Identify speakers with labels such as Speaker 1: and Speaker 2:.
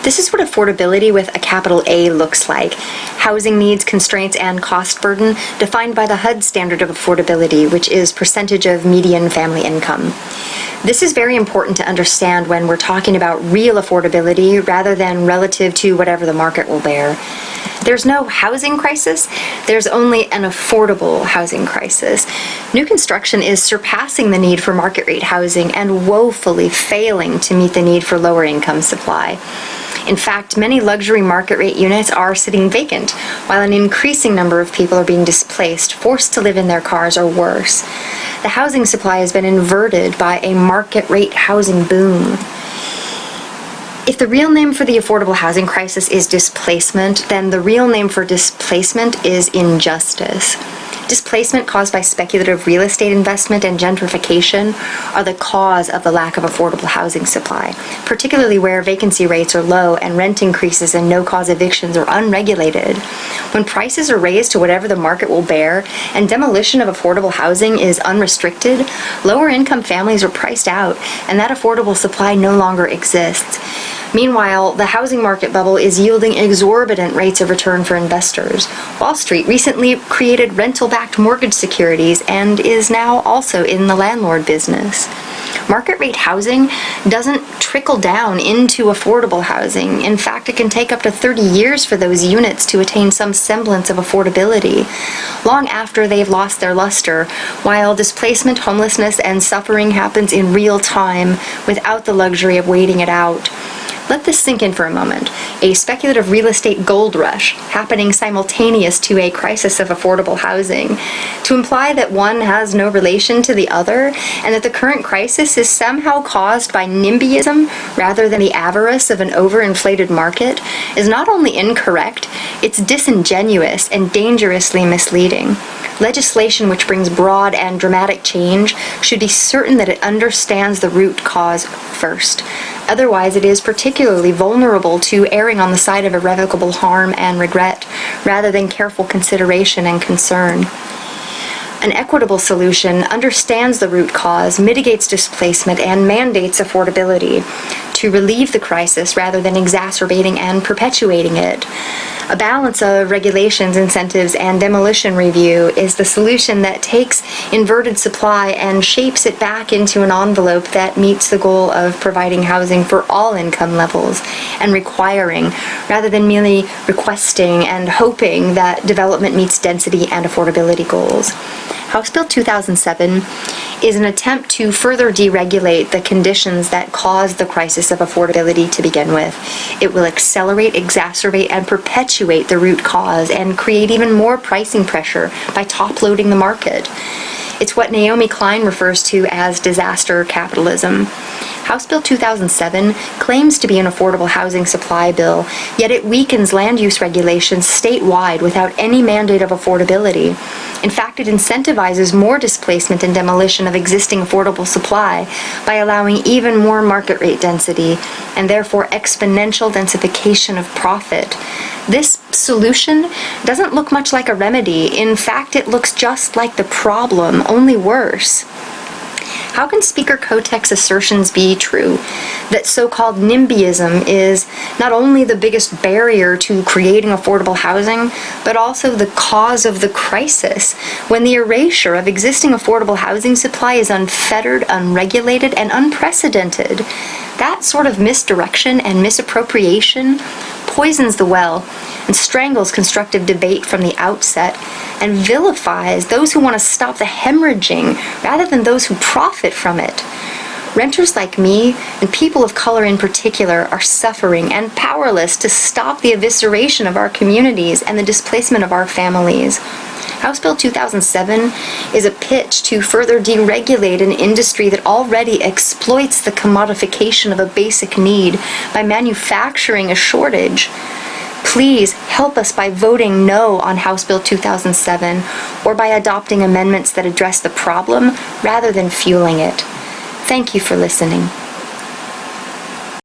Speaker 1: This is what affordability with a capital A looks like. Housing needs, constraints, and cost burden defined by the HUD standard of affordability, which is percentage of median family income. This is very important to understand when we're talking about real affordability rather than relative to whatever the market will bear. There's no housing crisis, there's only an affordable housing crisis. New construction is surpassing the need for market rate housing and woefully failing to meet the need for lower income supply. In fact, many luxury market rate units are sitting vacant, while an increasing number of people are being displaced, forced to live in their cars, or worse. The housing supply has been inverted by a market rate housing boom. If the real name for the affordable housing crisis is displacement, then the real name for displacement is injustice. Displacement caused by speculative real estate investment and gentrification are the cause of the lack of affordable housing supply, particularly where vacancy rates are low and rent increases and no-cause evictions are unregulated. When prices are raised to whatever the market will bear and demolition of affordable housing is unrestricted, lower-income families are priced out, and that affordable supply no longer exists. Meanwhile, the housing market bubble is yielding exorbitant rates of return for investors. Wall Street recently created rental-backed mortgage securities and is now also in the landlord business. Market rate housing doesn't trickle down into affordable housing. In fact, it can take up to 30 years for those units to attain some semblance of affordability, long after they've lost their luster, while displacement, homelessness, and suffering happens in real time without the luxury of waiting it out. Let this sink in for a moment. A speculative real estate gold rush happening simultaneous to a crisis of affordable housing. To imply that one has no relation to the other, and that the current crisis is somehow caused by NIMBYism rather than the avarice of an overinflated market, is not only incorrect, it's disingenuous and dangerously misleading. Legislation which brings broad and dramatic change should be certain that it understands the root cause first. Otherwise, it is particularly vulnerable to erring on the side of irrevocable harm and regret, rather than careful consideration and concern. An equitable solution understands the root cause, mitigates displacement, and mandates affordability to relieve the crisis rather than exacerbating and perpetuating it. A balance of regulations, incentives, and demolition review is the solution that takes inverted supply and shapes it back into an envelope that meets the goal of providing housing for all income levels and requiring, rather than merely requesting and hoping, that development meets density and affordability goals. House Bill 2007 is an attempt to further deregulate the conditions that caused the crisis of affordability to begin with. It will accelerate, exacerbate, and perpetuate the root cause and create even more pricing pressure by top-loading the market. It's what Naomi Klein refers to as disaster capitalism. House Bill 2007 claims to be an affordable housing supply bill, yet it weakens land use regulations statewide without any mandate of affordability. In fact, it incentivizes more displacement and demolition of existing affordable supply by allowing even more market rate density and therefore exponential densification of profit. This solution doesn't look much like a remedy. In fact, it looks just like the problem, only worse. How can Speaker Kotek's assertions be true that so-called NIMBYism is not only the biggest barrier to creating affordable housing, but also the cause of the crisis, when the erasure of existing affordable housing supply is unfettered, unregulated, and unprecedented? That sort of misdirection and misappropriation poisons the well and strangles constructive debate from the outset and vilifies those who want to stop the hemorrhaging rather than those who profit from it. Renters like me, and people of color in particular, are suffering and powerless to stop the evisceration of our communities and the displacement of our families. House Bill 2007 is a pitch to further deregulate an industry that already exploits the commodification of a basic need by manufacturing a shortage. Please help us by voting no on House Bill 2007 or by adopting amendments that address the problem rather than fueling it. Thank you for listening.